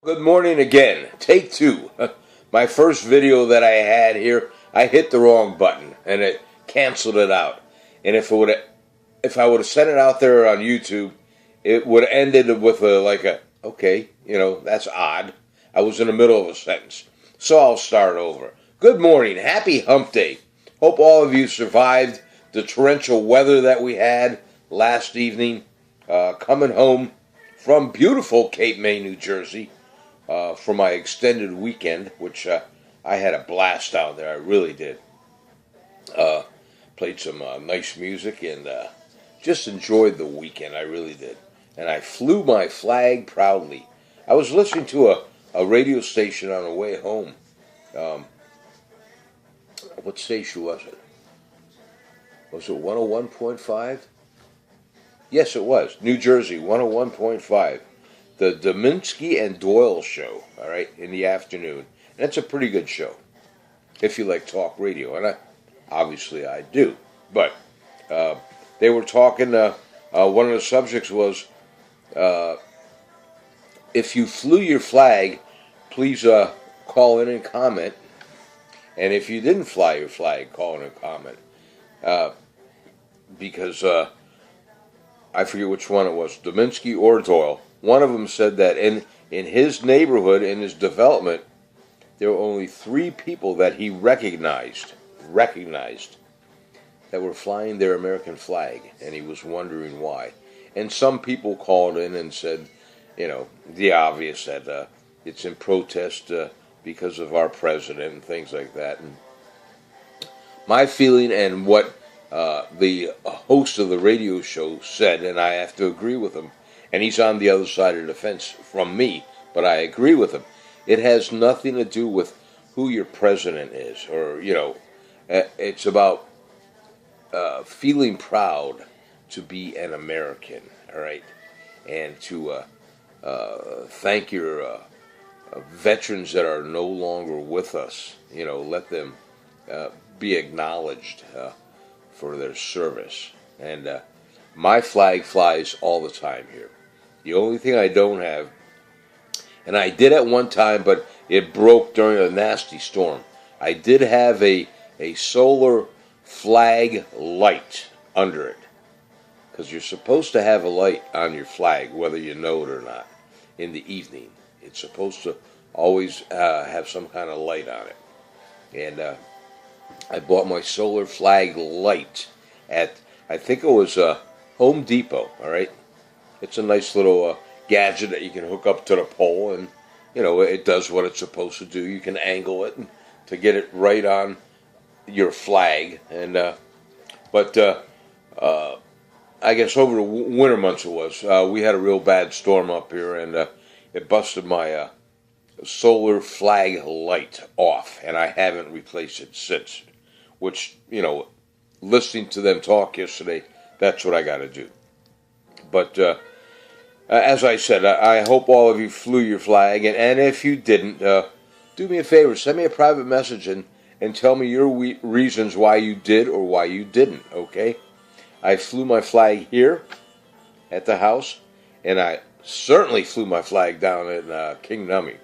Good morning again. Take two. My first video that I had here, I hit the wrong button and it canceled it out. And if I would have sent it out there on YouTube, it would have ended with okay, that's odd. I was in the middle of a sentence. So I'll start over. Good morning. Happy Hump Day. Hope all of you survived the torrential weather that we had last evening. Coming home from beautiful Cape May, New Jersey. For my extended weekend, which I had a blast down there. I really did. Played some nice music and just enjoyed the weekend. I really did. And I flew my flag proudly. I was listening to a radio station on the way home. What station was it? Was it 101.5? Yes, it was. New Jersey, 101.5. The Dominski and Doyle show, all right, in the afternoon. And it's a pretty good show, if you like talk radio. And obviously I do. But they were talking, one of the subjects was, if you flew your flag, please call in and comment. And if you didn't fly your flag, call in and comment. Because I forget which one it was, Dominski or Doyle. One of them said that in his neighborhood, in his development, there were only 3 people that he recognized that were flying their American flag, and he was wondering why. And some people called in and said, the obvious, that it's in protest because of our president and things like that. And my feeling and what the host of the radio show said, and I have to agree with him, and he's on the other side of the fence from me, but I agree with him. It has nothing to do with who your president is, or, it's about feeling proud to be an American, all right? And to thank your veterans that are no longer with us, let them be acknowledged for their service. And my flag flies all the time here. The only thing I don't have, and I did at one time, but it broke during a nasty storm. I did have a solar flag light under it. Because you're supposed to have a light on your flag, whether you know it or not, in the evening. It's supposed to always have some kind of light on it. And I bought my solar flag light at, I think it was Home Depot, all right? It's a nice little gadget that you can hook up to the pole, and it does what it's supposed to do. You can angle it to get it right on your flag. And but I guess over the winter months it was. We had a real bad storm up here, and it busted my solar flag light off, and I haven't replaced it since. Which listening to them talk yesterday, that's what I got to do. But as I said, I hope all of you flew your flag, and if you didn't, do me a favor, send me a private message and tell me your reasons why you did or why you didn't, okay? I flew my flag here at the house, and I certainly flew my flag down in King Nummi.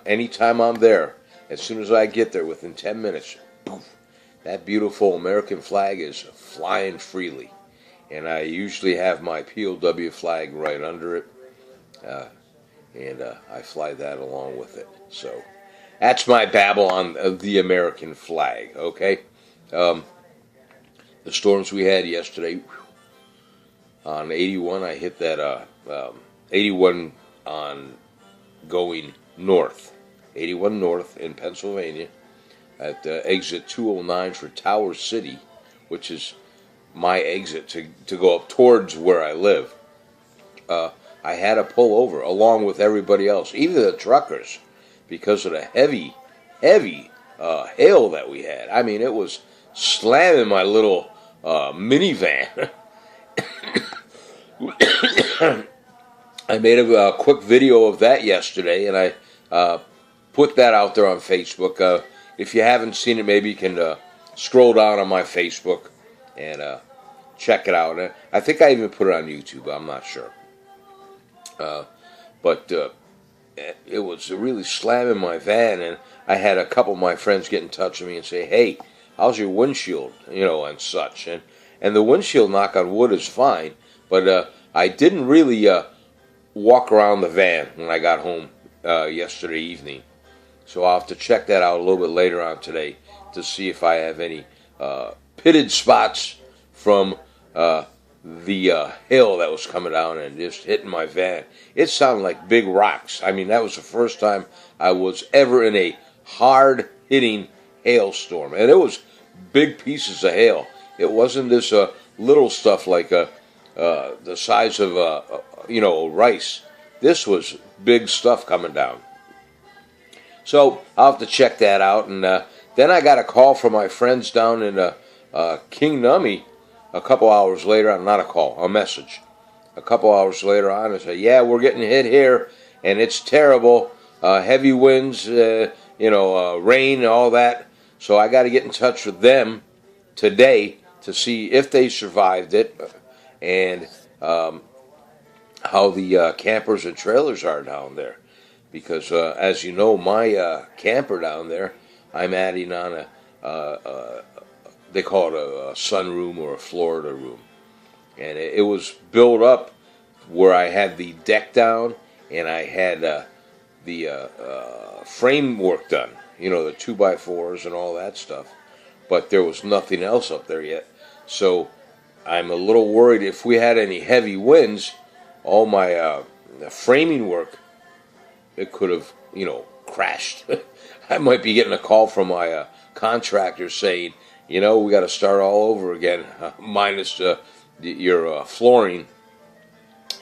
Anytime I'm there, as soon as I get there, within 10 minutes, poof, that beautiful American flag is flying freely. And I usually have my POW flag right under it, and I fly that along with it. So that's my babble on the American flag, okay? The storms we had yesterday, on 81, I hit that 81 on going north. 81 north in Pennsylvania at exit 209 for Tower City, which is my exit to go up towards where I live. I had to pull over along with everybody else, even the truckers, because of the heavy hail that we had. I mean, it was slamming my little minivan. I made a quick video of that yesterday, and I put that out there on Facebook. If you haven't seen it, maybe you can scroll down on my Facebook and check it out. I think I even put it on YouTube. I'm not sure. But it was really slamming my van, and I had a couple of my friends get in touch with me and say, "Hey, how's your windshield?" And such. And the windshield, knock on wood, is fine, but I didn't really walk around the van when I got home yesterday evening. So I'll have to check that out a little bit later on today to see if I have any pitted spots from the hill that was coming down and just hitting my van. It sounded like big rocks. I mean, that was the first time I was ever in a hard-hitting hailstorm. And it was big pieces of hail. It wasn't this little stuff like the size of rice. This was big stuff coming down. So I'll have to check that out. And then I got a call from my friends down in Kingnummy a couple hours later. Not a call, a message. A couple hours later on, I said, "Yeah, we're getting hit here, and it's terrible. Heavy winds, rain, all that." So I got to get in touch with them today to see if they survived it and how the campers and trailers are down there. Because, as you know, my camper down there, I'm adding on they call it a sunroom or a Florida room. And it was built up where I had the deck down and I had the framework done, the 2x4s and all that stuff. But there was nothing else up there yet. So I'm a little worried if we had any heavy winds, all my framing work, it could have, crashed. I might be getting a call from my contractor saying, we got to start all over again, minus your flooring.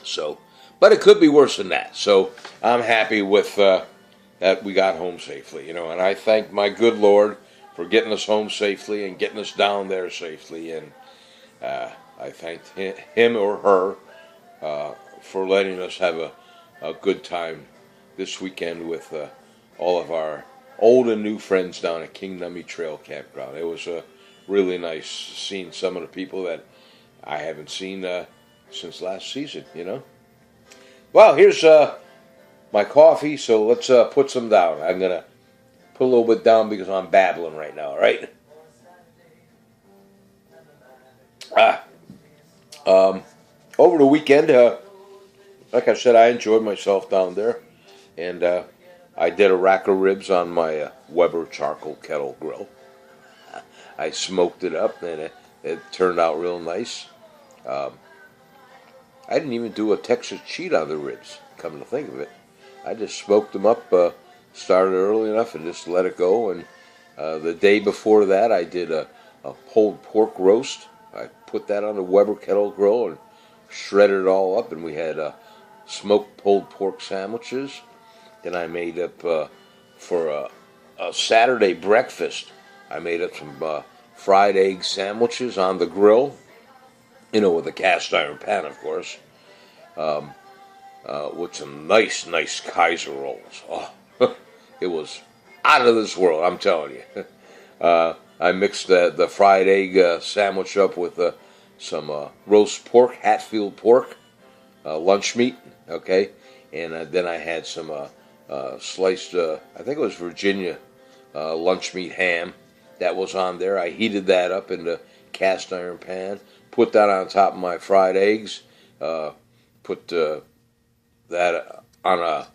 So, but it could be worse than that. So I'm happy with that we got home safely, and I thank my good Lord for getting us home safely and getting us down there safely. And I thanked him or her for letting us have a good time this weekend with all of our old and new friends down at Kingnummy Trail Campground. It was really nice seeing some of the people that I haven't seen since last season, Well, here's my coffee, so let's put some down. I'm going to put a little bit down because I'm babbling right now, all right? Over the weekend, like I said, I enjoyed myself down there. And I did a rack of ribs on my Weber charcoal kettle grill. I smoked it up, and it turned out real nice. I didn't even do a Texas cheat on the ribs, come to think of it. I just smoked them up, started early enough, and just let it go. And the day before that, I did a pulled pork roast. I put that on the Weber kettle grill and shredded it all up, and we had smoked pulled pork sandwiches. Then I made up for a Saturday breakfast. I made up some fried egg sandwiches on the grill, with a cast iron pan, of course, with some nice Kaiser rolls. Oh, it was out of this world, I'm telling you. I mixed the fried egg sandwich up with some roast pork, Hatfield pork, lunch meat, okay? And then I had some sliced, I think it was Virginia lunch meat ham that was on there. I heated that up in the cast iron pan, put that on top of my fried eggs, put that on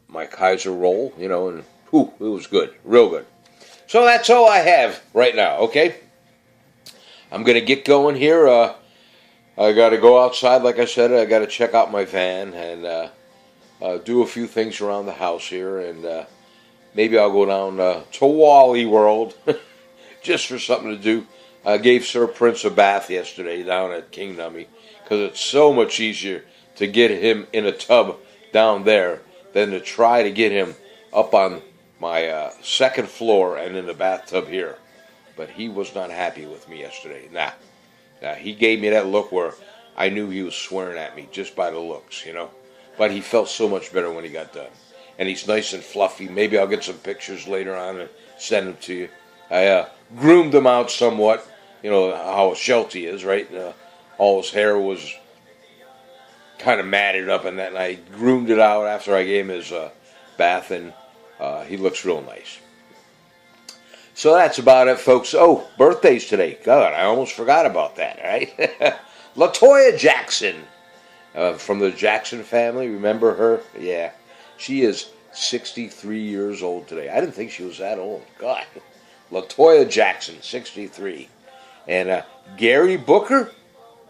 my Kaiser roll, and whew, it was good, real good. So that's all I have right now, okay? I'm going to get going here. I got to go outside, like I said. I got to check out my van and do a few things around the house here, and maybe I'll go down to Wally World just for something to do. I gave Sir Prince a bath yesterday down at Kingnummy because it's so much easier to get him in a tub down there than to try to get him up on my second floor and in the bathtub here. But he was not happy with me yesterday. Nah, he gave me that look where I knew he was swearing at me just by the looks, But he felt so much better when he got done. And he's nice and fluffy. Maybe I'll get some pictures later on and send them to you. I groomed him out somewhat. How a Sheltie is, right? All his hair was kind of matted up and that, and I groomed it out after I gave him his bath, and he looks real nice. So that's about it, folks. Oh, birthdays today. God, I almost forgot about that, right? LaToya Jackson from the Jackson family. Remember her? Yeah. She is 63 years old today. I didn't think she was that old. God. LaToya Jackson, 63. And Gary Booker,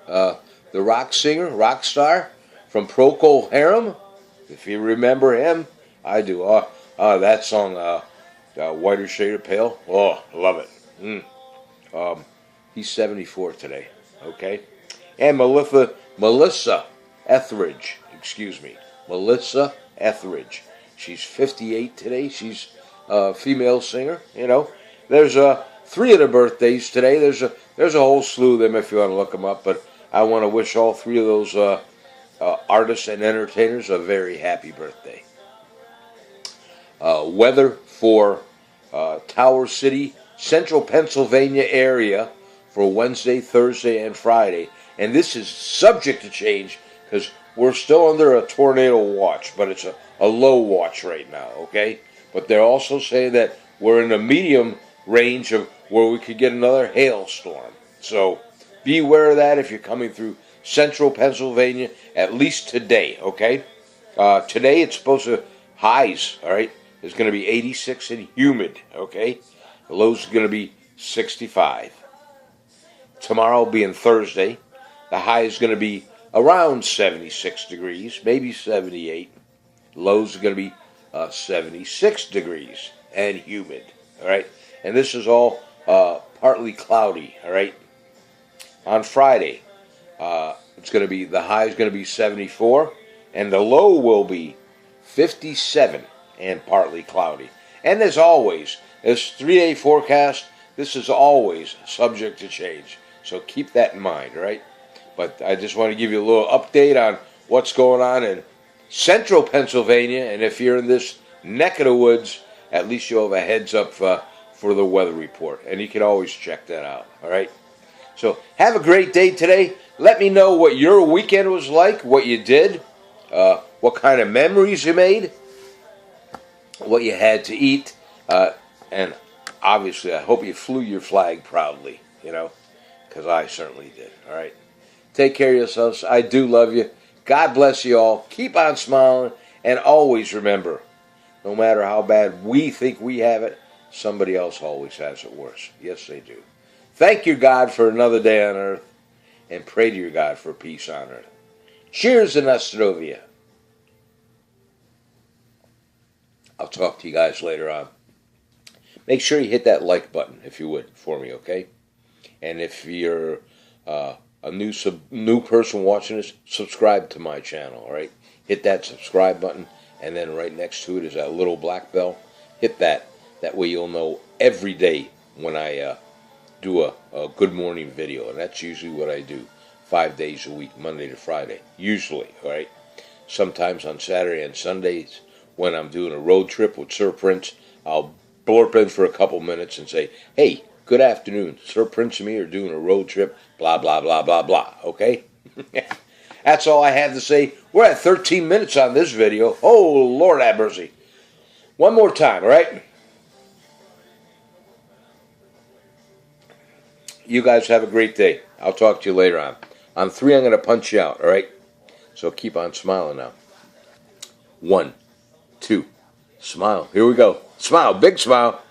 the rock singer, rock star from Procol Harum. If you remember him, I do. That song, Whiter Shade of Pale. Oh, love it. He's 74 today. Okay. And Melissa Etheridge. Melissa Etheridge. She's 58 today. She's a female singer. You know, there's 3 of the birthdays today. There's a whole slew of them if you want to look them up. But I want to wish all 3 of those artists and entertainers a very happy birthday. Weather for Tower City, Central Pennsylvania area for Wednesday, Thursday, and Friday. And this is subject to change because we're still under a tornado watch, but it's a low watch right now, okay? But they're also saying that we're in a medium range of where we could get another hailstorm. So be aware of that if you're coming through Central Pennsylvania, at least today, okay? Today it's supposed to highs, all right? It's going to be 86 and humid, okay? The low's going to be 65. Tomorrow being Thursday, the high is going to be around 76 degrees, maybe 78. Lows are going to be 76 degrees and humid, all right? And this is all partly cloudy, all right? On Friday, the high is going to be 74, and the low will be 57 and partly cloudy. And as always, this 3-day forecast, this is always subject to change. So keep that in mind, right? But I just want to give you a little update on what's going on in Central Pennsylvania. And if you're in this neck of the woods, at least you'll have a heads up for the weather report. And you can always check that out, all right? So have a great day today. Let me know what your weekend was like, what you did, what kind of memories you made, what you had to eat, and obviously I hope you flew your flag proudly, you know, because I certainly did, all right? Take care of yourselves. I do love you. God bless you all. Keep on smiling, and always remember, no matter how bad we think we have it, somebody else always has it worse. Yes, they do. Thank your God for another day on earth, and pray to your God for peace on earth. Cheers and Nostrovia. I'll talk to you guys later on. Make sure you hit that like button, if you would, for me, okay? And if you're a new person watching this, subscribe to my channel, all right? Hit that subscribe button, and then right next to it is that little black bell. Hit that. That way you'll know every day when I do a good morning video, and that's usually what I do 5 days a week, Monday to Friday, usually, all right? Sometimes on Saturday and Sundays, when I'm doing a road trip with Sir Prince, I'll blurp in for a couple minutes and say, hey, good afternoon. Sir Prince and me are doing a road trip, blah, blah, blah, blah, blah, okay? That's all I have to say. We're at 13 minutes on this video. Oh, Lord have mercy. One more time, all right? You guys have a great day. I'll talk to you later on. On 3, I'm going to punch you out, all right? So keep on smiling now. 1, 2, smile. Here we go. Smile, big smile.